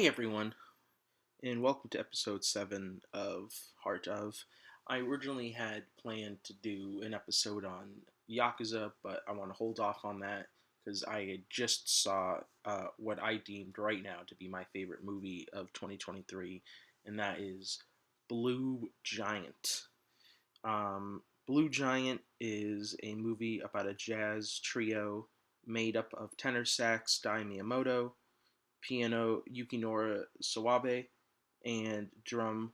Hey everyone, and welcome to episode 7 of Heart of. I originally had planned to do an episode on Yakuza, but I want to hold off on that because I had just saw what I deemed right now to be my favorite movie of 2023, and that is Blue Giant. Blue Giant is a movie about a jazz trio made up of tenor sax Dai Miyamoto, piano Yukinori Sawabe, and drummer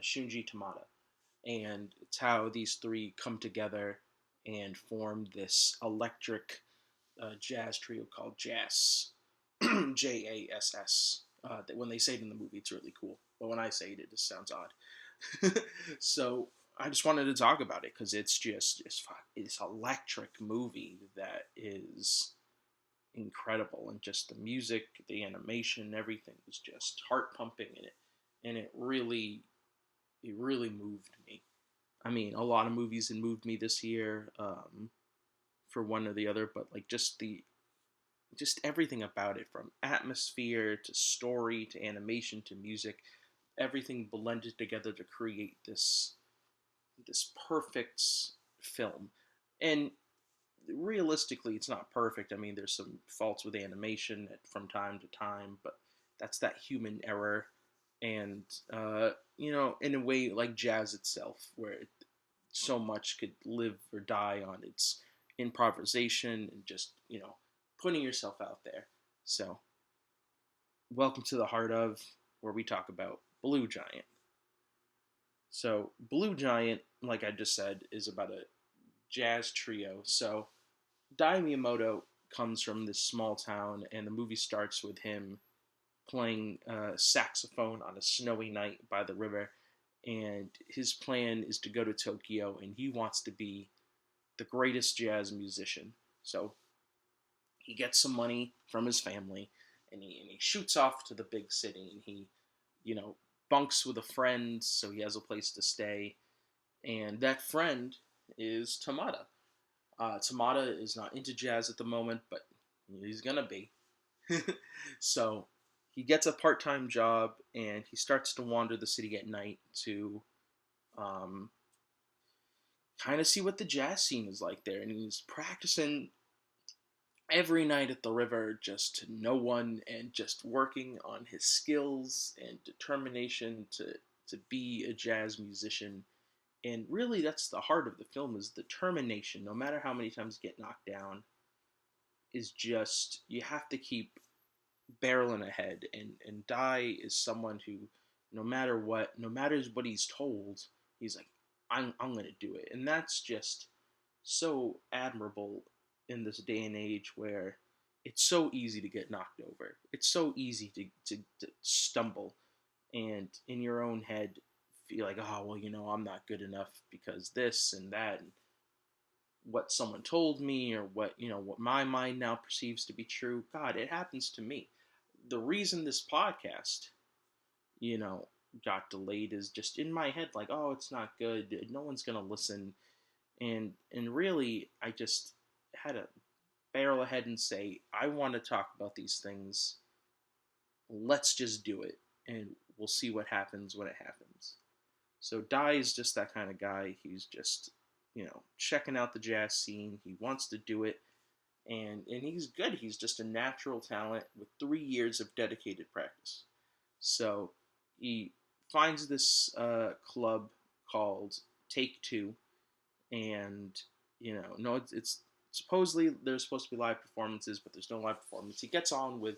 Shunji Tamada. And it's how these three come together and form this electric jazz trio called Jazz, Jass. When they say it in the movie, it's really cool. But when I say it, it just sounds odd. So I just wanted to talk about it because it's just this electric movie that is incredible, and just the music, the animation, everything was just heart pumping in it, and it really moved me. I mean, a lot of movies have moved me this year, for one or the other, but like just everything about it, from atmosphere to story to animation to music, everything blended together to create this perfect film. And realistically, it's not perfect. I mean, there's some faults with animation from time to time, but that's that human error. And in a way, like jazz itself, where so much could live or die on its improvisation and just putting yourself out there. So, welcome to the heart of, where we talk about Blue Giant. So, Blue Giant, like I just said, is about a jazz trio. So Dai Miyamoto comes from this small town, and the movie starts with him playing saxophone on a snowy night by the river. And his plan is to go to Tokyo, and he wants to be the greatest jazz musician. So he gets some money from his family, and he shoots off to the big city, and he, you know, bunks with a friend so he has a place to stay. And that friend is Tamada. Tamada is not into jazz at the moment, but he's gonna be. So he gets a part-time job, and he starts to wander the city at night to um, kind of see what the jazz scene is like there. And he's practicing every night at the river, just to no one, and just working on his skills and determination to be a jazz musician. And really, that's the heart of the film, is determination. No matter how many times you get knocked down, is just, you have to keep barreling ahead. And Dai is someone who, no matter what he's told, he's like, I'm gonna do it. And that's just so admirable in this day and age, where it's so easy to get knocked over. It's so easy to stumble, and in your own head feel like, oh well, I'm not good enough because this and that, and what someone told me, or what my mind now perceives to be true. God, it happens to me. The reason this podcast, you know, got delayed is just in my head, like, oh, it's not good. No one's gonna listen. And really, I just had to barrel ahead and say, I want to talk about these things. Let's just do it, and we'll see what happens when it happens. So Dai is just that kind of guy. He's just, checking out the jazz scene. He wants to do it, and he's good. He's just a natural talent with 3 years of dedicated practice. So he finds this club called Take Two, and no, it's supposedly there's supposed to be live performances, but there's no live performance. He gets on with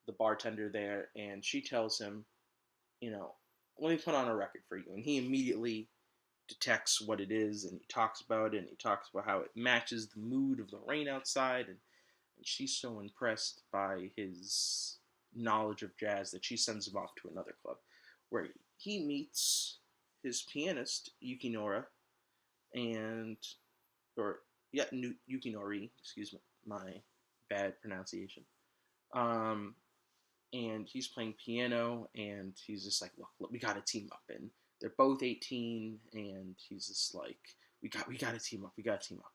the bartender there, and she tells him, you know, let me put on a record for you. And he immediately detects what it is, and he talks about it, and he talks about how it matches the mood of the rain outside. And she's so impressed by his knowledge of jazz that she sends him off to another club where he meets his pianist, Yukinora, and, or, yeah, Yukinori, excuse my bad pronunciation. Um, and he's playing piano, and he's just like, look, we got to team up. And they're both 18, and he's just like, we got to team up, we got to team up.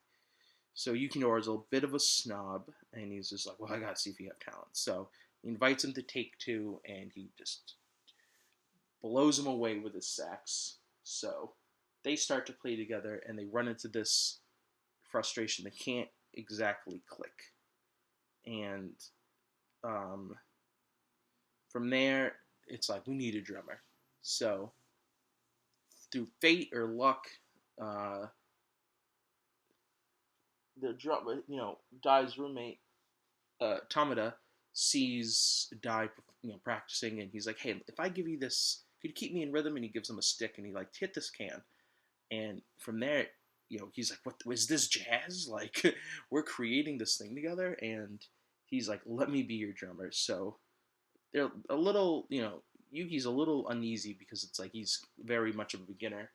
So Yukinora is a bit of a snob, and he's just like, well, I got to see if you have talent. So He invites him to take two, and he just blows him away with his sax. So they start to play together, and they run into this frustration. They can't exactly click, and um, from there, it's like we need a drummer. So through fate or luck, uh, the drummer, Dai's roommate, Tamada, sees Dai, practicing, and he's like, "Hey, if I give you this, could you keep me in rhythm?" And he gives him a stick, and he like hit this can, and from there, he's like, "What is this jazz? Like, we're creating this thing together." And he's like, "Let me be your drummer." So they're a little, Yuki's a little uneasy because it's like he's very much of a beginner,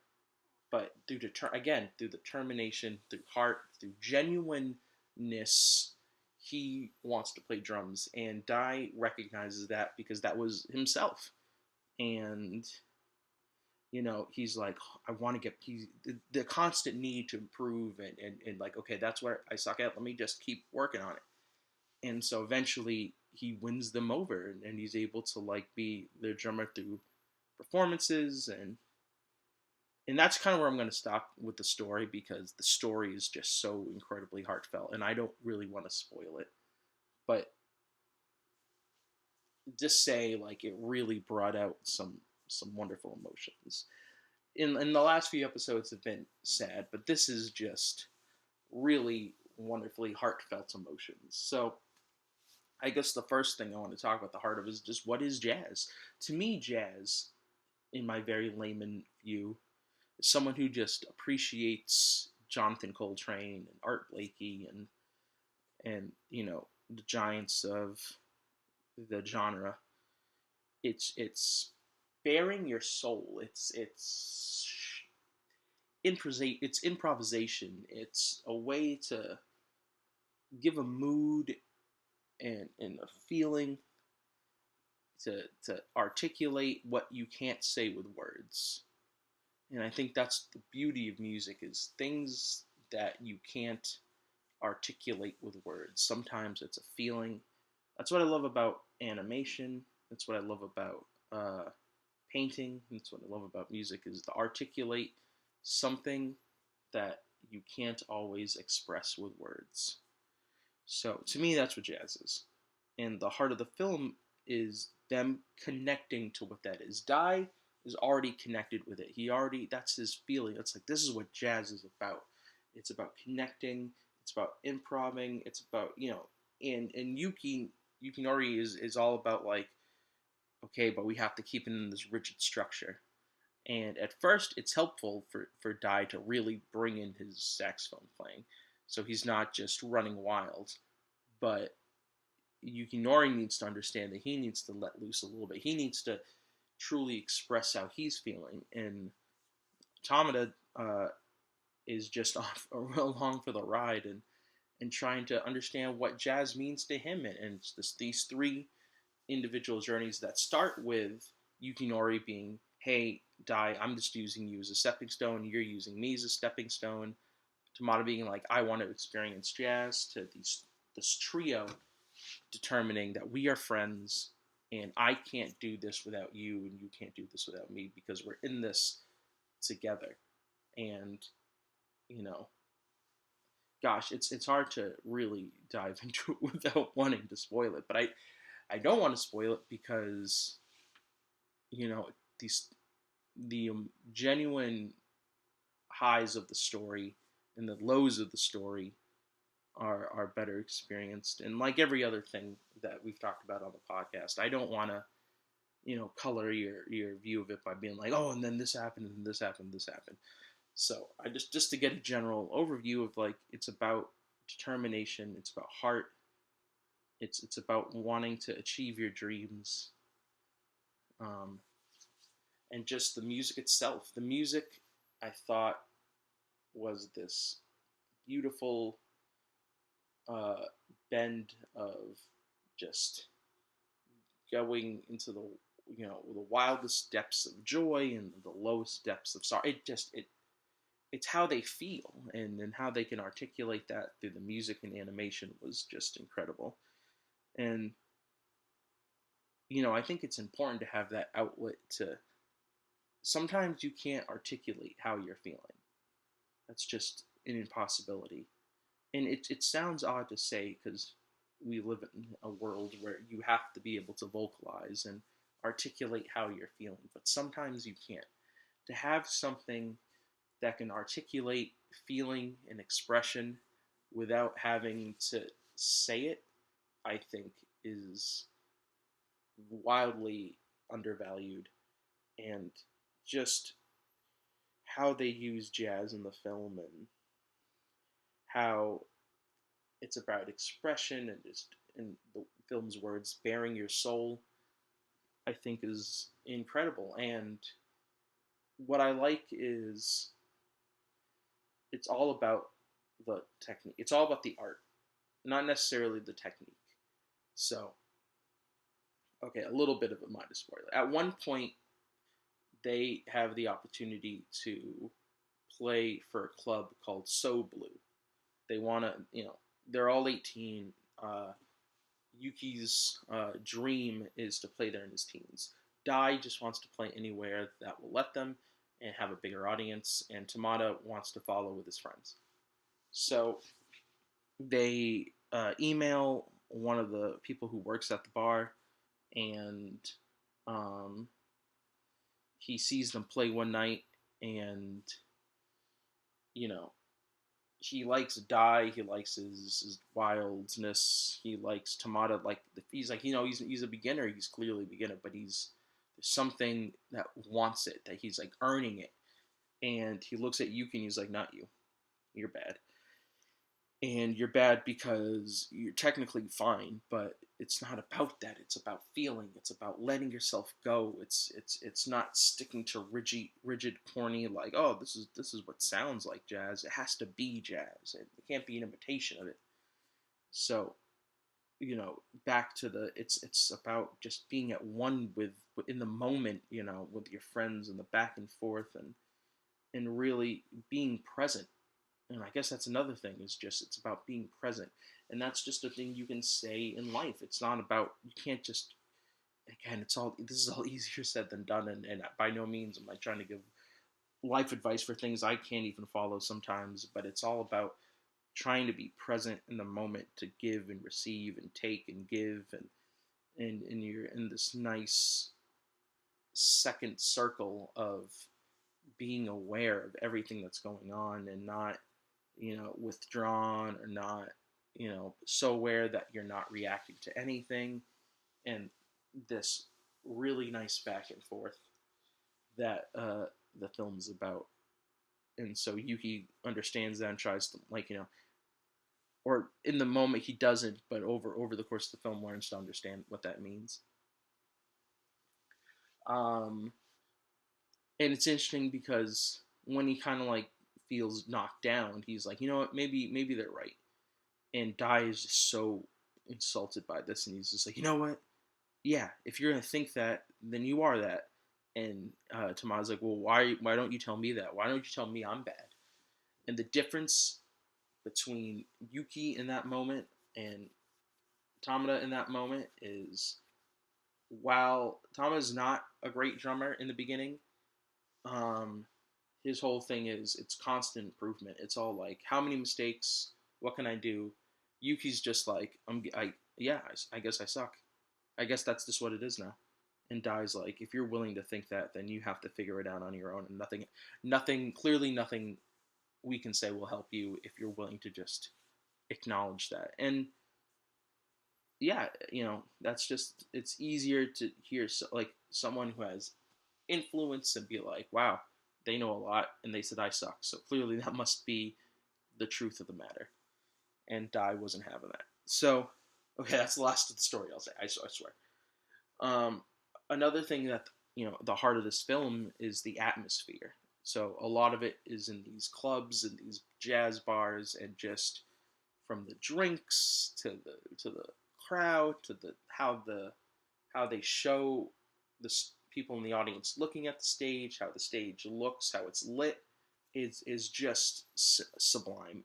but through determination, through heart, through genuineness, he wants to play drums, and Dai recognizes that because that was himself, and he's like, I want to get the constant need to improve, and like, okay, that's where I suck at. Let me just keep working on it, and so eventually he wins them over, and he's able to like be their drummer through performances, and that's kind of where I'm going to stop with the story because the story is just so incredibly heartfelt, and I don't really want to spoil it, but just say like it really brought out some wonderful emotions. In the last few episodes have been sad, but this is just really wonderfully heartfelt emotions. So I guess the first thing I want to talk about the heart of is just what is jazz. To me, jazz, in my very layman view, someone who just appreciates Jonathan Coltrane and Art Blakey and the giants of the genre. It's bearing your soul. It's improvisation. It's a way to give a mood and a feeling to articulate what you can't say with words. And I think that's the beauty of music is things that you can't articulate with words. Sometimes it's a feeling. That's what I love about animation. That's what I love about painting. That's what I love about music is to articulate something that you can't always express with words. So to me, that's what jazz is. And the heart of the film is them connecting to what that is. Dai is already connected with it. That's his feeling. It's like, this is what jazz is about. It's about connecting. It's about improving. It's about, and Yuki Nori is all about like, okay, but we have to keep it in this rigid structure. And at first, it's helpful for Dai to really bring in his saxophone playing. So he's not just running wild. But Yukinori needs to understand that he needs to let loose a little bit. He needs to truly express how he's feeling. And Tamada is just off along for the ride and trying to understand what jazz means to him. And it's these three individual journeys that start with Yukinori being, hey, Dai, I'm just using you as a stepping stone. You're using me as a stepping stone. Tamada being like, I want to experience jazz, to this trio determining that we are friends and I can't do this without you and you can't do this without me because we're in this together. And, you know, gosh, it's hard to really dive into it without wanting to spoil it, but I don't want to spoil it because, these the genuine highs of the story and the lows of the story are better experienced. And like every other thing that we've talked about on the podcast, I don't want to color your view of it by being like, oh, and then this happened and this happened, this happened. So I just to get a general overview of like it's about determination, it's about heart, it's about wanting to achieve your dreams, um, and just the music itself. The music I thought was this beautiful uh, bend of just going into the wildest depths of joy and the lowest depths of sorrow. It's how they feel and how they can articulate that through the music and animation was just incredible. And I think it's important to have that outlet to. Sometimes you can't articulate how you're feeling. That's just an impossibility. And it sounds odd to say because we live in a world where you have to be able to vocalize and articulate how you're feeling, but sometimes you can't. To have something that can articulate feeling and expression without having to say it, I think is wildly undervalued. And just how they use jazz in the film and how it's about expression and just in the film's words, bearing your soul, I think is incredible. And what I like is it's all about the technique. It's all about the art, not necessarily the technique. So, okay, a little bit of a minor spoiler. At one point, they have the opportunity to play for a club called So Blue. They want to, they're all 18. Yuki's dream is to play there in his teens. Dai just wants to play anywhere that will let them and have a bigger audience, and Tamada wants to follow with his friends. So they email one of the people who works at the bar, and um, he sees them play one night, and you know he likes Dai. He likes his wildness. He likes Tamada. Like he's like he's a beginner. He's clearly a beginner, but there's something that wants it, that he's like earning it. And he looks at Yuki and he's like, "Not you. You're bad." And you're bad because you're technically fine, but it's not about that. It's about feeling. It's about letting yourself go. It's not sticking to rigid corny like, oh, this is what sounds like jazz. It has to be jazz. It can't be an imitation of it. So back to the it's about just being at one with in the moment, with your friends and the back and forth and really being present. And I guess that's another thing, is just it's about being present. And that's just a thing you can say in life. It's not about, you can't just, again, this is all easier said than done. And by no means am I trying to give life advice for things I can't even follow sometimes, but it's all about trying to be present in the moment, to give and receive and take and give. And you're in this nice second circle of being aware of everything that's going on, and not withdrawn, or not, so aware that you're not reacting to anything. And this really nice back and forth that the film's about. And so Yuki understands that and tries to, like, or in the moment he doesn't, but over the course of the film learns to understand what that means. Um, and it's interesting because when he kind of like feels knocked down, he's like, you know what, maybe they're right. And Dai is just so insulted by this, and he's just like, you know what? Yeah, if you're gonna think that, then you are that. And Tamada's like, well, why don't you tell me that? Why don't you tell me I'm bad? And the difference between Yuki in that moment and Tamada in that moment is, while Tamada's not a great drummer in the beginning, um, his whole thing is it's constant improvement. It's all like, how many mistakes? What can I do? Yuki's just like, I guess I suck. I guess that's just what it is now. And Dai's like, if you're willing to think that, then you have to figure it out on your own. And clearly nothing we can say will help you if you're willing to just acknowledge that. And yeah, that's just, it's easier to hear like someone who has influence and be like, wow, they know a lot and they said I suck. So clearly that must be the truth of the matter. And Dai wasn't having that. So, okay, that's the last of the story I'll say. I swear. Um, Another thing that, the heart of this film is the atmosphere. So a lot of it is in these clubs and these jazz bars, and just from the drinks to the crowd to how they show the people in the audience looking at the stage, how the stage looks, how it's lit, is just sublime.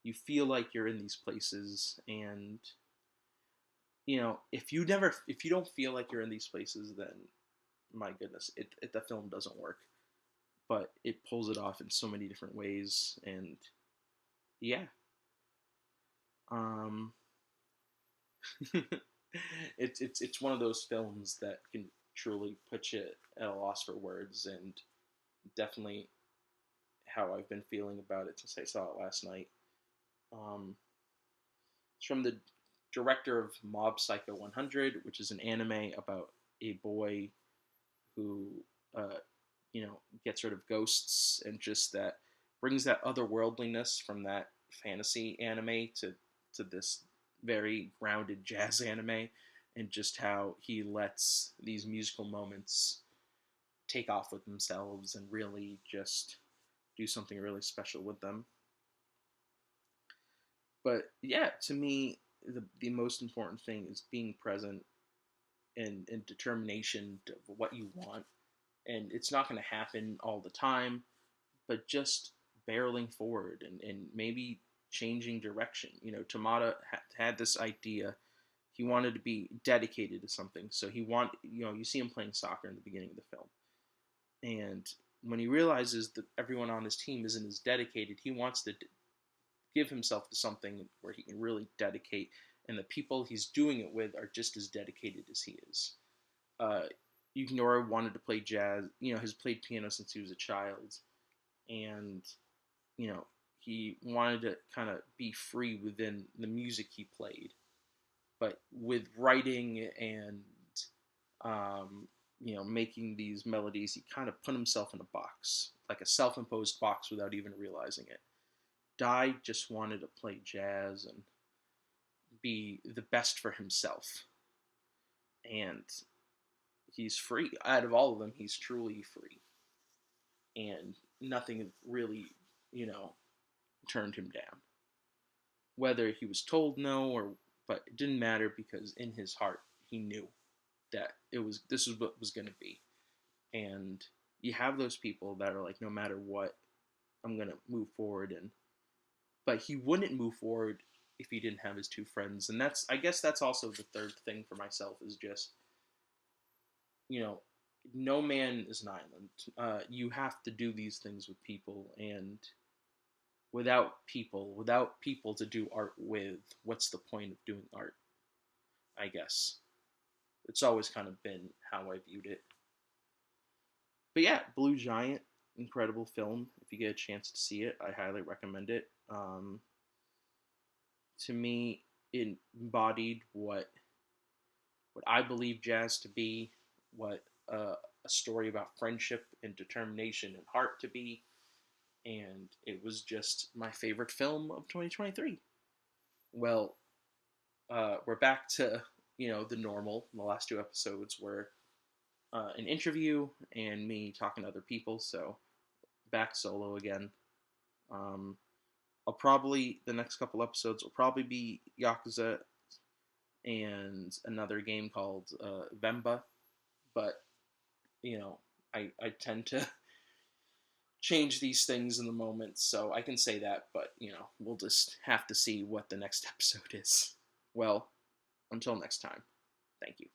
You feel like you're in these places, and if you don't feel like you're in these places, then my goodness, the film doesn't work. But it pulls it off in so many different ways, and yeah, um, it's one of those films that can truly put you at a loss for words, and definitely how I've been feeling about it since I saw it last night. Um, it's from the director of Mob Psycho 100, which is an anime about a boy who, uh, gets rid of ghosts, and just that brings that otherworldliness from that fantasy anime to this very grounded jazz anime, and just how he lets these musical moments take off with themselves and really just do something really special with them. But yeah, to me, the most important thing is being present and determination to what you want. And it's not going to happen all the time, but just barreling forward and maybe changing direction. Tamada had this idea. He wanted to be dedicated to something. So you see him playing soccer in the beginning of the film. And when he realizes that everyone on his team isn't as dedicated, he wants to give himself to something where he can really dedicate, and the people he's doing it with are just as dedicated as he is. Uh, Yukinori wanted to play jazz. Has played piano since he was a child, and you know he wanted to kind of be free within the music he played, but with writing and making these melodies, he kind of put himself in a box, like a self-imposed box, without even realizing it. Dai just wanted to play jazz and be the best for himself, and he's free. Out of all of them, he's truly free, and nothing really, you know, turned him down. Whether he was told no but it didn't matter, because in his heart he knew that this is what was going to be. And you have those people that are like, no matter what, I'm going to move forward. And but he wouldn't move forward if he didn't have his two friends. And I guess that's also the third thing for myself, is just, you know no man is an island. You have to do these things with people, and without people to do art with, what's the point of doing art? I guess it's always kind of been how I viewed it. But yeah, Blue Giant, incredible film. If you get a chance to see it, I highly recommend it. To me, it embodied what I believe jazz to be, what a story about friendship and determination and heart to be, and it was just my favorite film of 2023. Well, we're back to the normal. The last two episodes were an interview and me talking to other people, so back solo again. Um, I'll probably the next couple episodes will probably be Yakuza and another game called Vemba, but I tend to change these things in the moment, so I can say that, but we'll just have to see what the next episode is. Well, until next time, thank you.